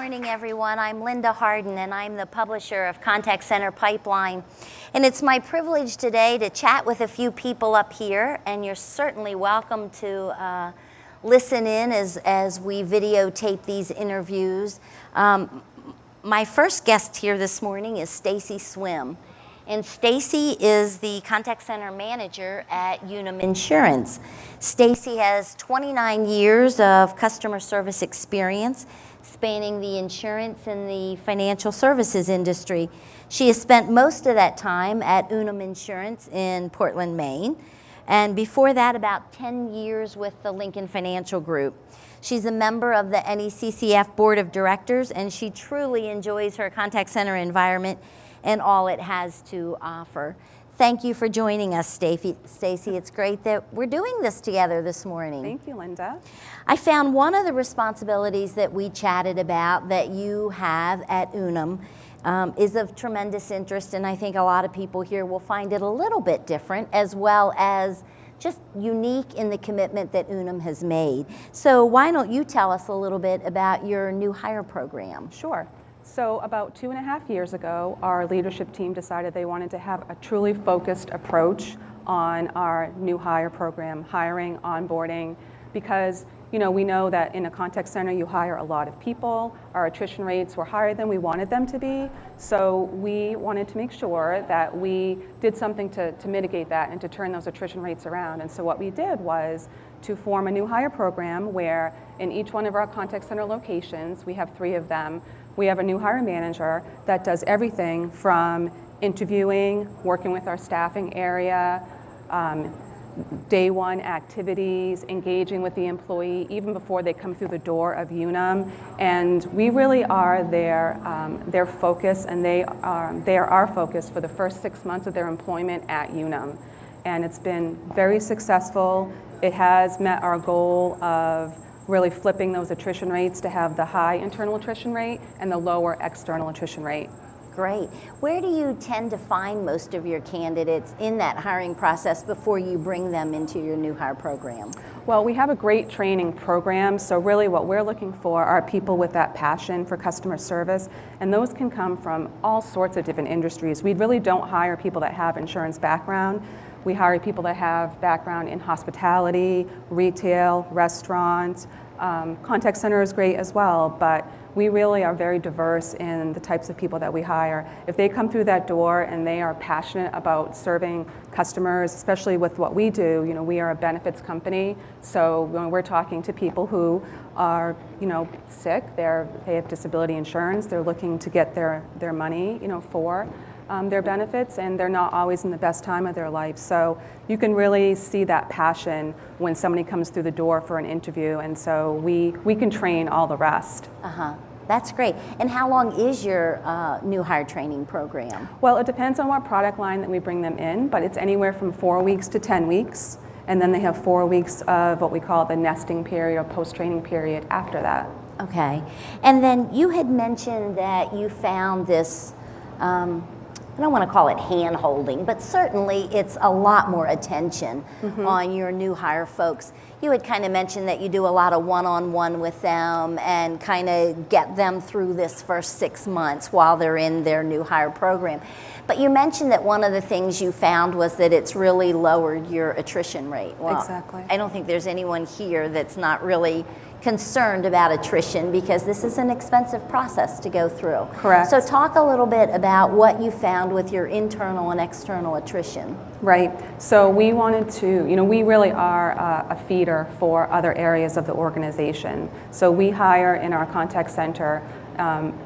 morning, everyone. I'm Linda Harden, and I'm the publisher of Contact Center Pipeline. And it's my privilege today to chat with a few people up here, and you're certainly welcome to listen in as we videotape these interviews. My first guest here this morning is Stacey Swim. And Stacey is the contact center manager at Unum Insurance. Stacey has 29 years of customer service experience spanning the insurance and the financial services industry. She has spent most of that time at Unum Insurance in Portland, Maine. And before that, about 10 years with the Lincoln Financial Group. She's a member of the NECCF Board of Directors, and she truly enjoys her contact center environment and all it has to offer. Thank you for joining us, Stacey. It's great that we're doing this together this morning. Thank you, Linda. I found one of the responsibilities that we chatted about that you have at Unum is of tremendous interest, and I think a lot of people here will find it a little bit different, as well as just unique in the commitment that Unum has made. So why don't you tell us a little bit about your new hire program? Sure. So about 2.5 years ago, our leadership team decided they wanted to have a truly focused approach on our new hire program, hiring, onboarding, because we know that in a contact center you hire a lot of people. Our attrition rates were higher than we wanted them to be, so we wanted to make sure that we did something to mitigate that and to turn those attrition rates around. And so what we did was to form a new hire program where in each one of our contact center locations, we have 3 of them, we have a new hire manager that does everything from interviewing, working with our staffing area, day one activities, engaging with the employee even before they come through the door of Unum. And we really are their focus, and they are our focus for the first 6 months of their employment at Unum. And it's been very successful. It has met our goal of really flipping those attrition rates to have the high internal attrition rate and the lower external attrition rate. Great. Where do you tend to find most of your candidates in that hiring process before you bring them into your new hire program? Well, we have a great training program, so really what we're looking for are people with that passion for customer service, and those can come from all sorts of different industries. We really don't hire people that have insurance background. We hire people that have background in hospitality, retail, restaurants. Contact center is great as well, but we really are very diverse in the types of people that we hire. If they come through that door and they are passionate about serving customers, especially with what we do, we are a benefits company, so when we're talking to people who are, sick, they have disability insurance, they're looking to get their money, for their benefits, and they're not always in the best time of their life. So you can really see that passion when somebody comes through the door for an interview, and so we can train all the rest. That's great. And how long is your new hire training program? Well, it depends on what product line that we bring them in, but it's anywhere from 4 weeks to 10 weeks, and then they have 4 weeks of what we call the nesting period or post-training period after that. Okay. And then you had mentioned that you found this I don't want to call it hand-holding, but certainly it's a lot more attention on your new hire folks. You had kind of mentioned that you do a lot of one-on-one with them and kind of get them through this first 6 months while they're in their new hire program. But you mentioned that one of the things you found was that it's really lowered your attrition rate. Well, exactly. I don't think there's anyone here that's not really concerned about attrition, because this is an expensive process to go through. Correct. So talk a little bit about what you found with your internal and external attrition. Right. So we wanted to, we really are a feeder for other areas of the organization. So we hire in our contact center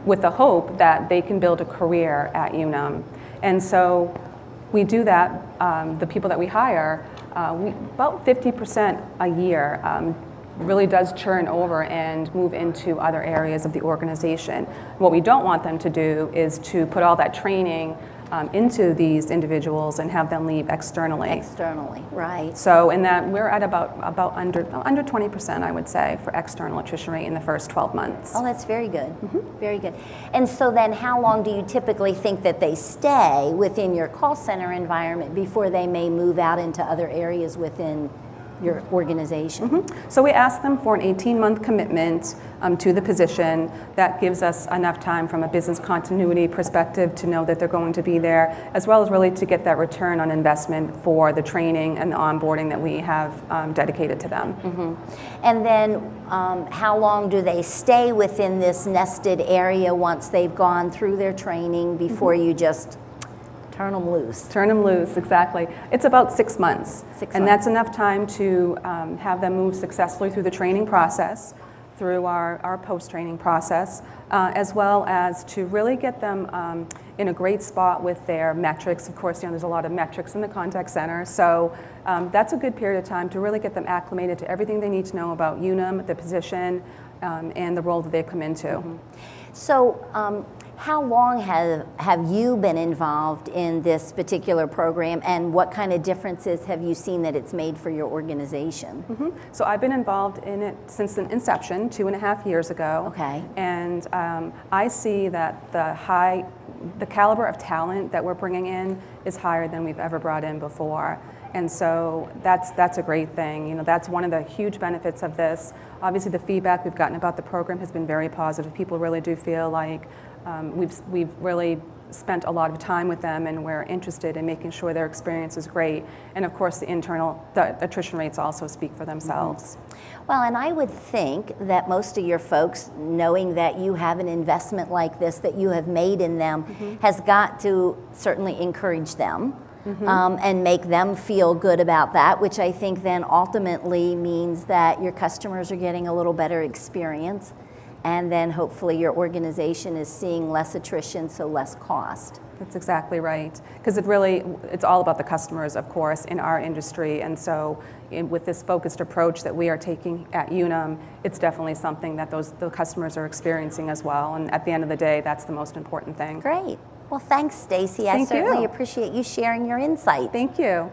with the hope that they can build a career at Unum. And so we do that, the people that we hire, about 50% a year really does churn over and move into other areas of the organization. What we don't want them to do is to put all that training into these individuals and have them leave externally. Externally, right. So in that, we're at about under 20%, I would say, for external attrition rate in the first 12 months. Oh, that's very good. Very good. And so then how long do you typically think that they stay within your call center environment before they may move out into other areas within your organization? So we asked them for an 18-month commitment to the position. That gives us enough time from a business continuity perspective to know that they're going to be there, as well as really to get that return on investment for the training and the onboarding that we have dedicated to them. And then how long do they stay within this nested area once they've gone through their training before you just turn them loose? Turn them loose, exactly. It's about 6 months. And that's enough time to have them move successfully through the training process, through our post-training process, as well as to really get them in a great spot with their metrics. Of course, there's a lot of metrics in the contact center, so that's a good period of time to really get them acclimated to everything they need to know about Unum, the position, and the role that they come into. So how long have you been involved in this particular program, and what kind of differences have you seen that it's made for your organization? So I've been involved in it since the inception, 2.5 years ago. Okay. And I see that the caliber of talent that we're bringing in is higher than we've ever brought in before. And so that's a great thing. That's one of the huge benefits of this. Obviously, the feedback we've gotten about the program has been very positive. People really do feel like we've really spent a lot of time with them, and we're interested in making sure their experience is great. And of course, the attrition rates also speak for themselves. Well, and I would think that most of your folks, knowing that you have an investment like this that you have made in them, has got to certainly encourage them. And make them feel good about that, which I think then ultimately means that your customers are getting a little better experience, and then hopefully your organization is seeing less attrition, so less cost. That's exactly right, because it's all about the customers, of course, in our industry. And so with this focused approach that we are taking at Unum, it's definitely something that the customers are experiencing as well. And at the end of the day, that's the most important thing. Great. Well, thanks, Stacey. I certainly appreciate you sharing your insights. Thank you.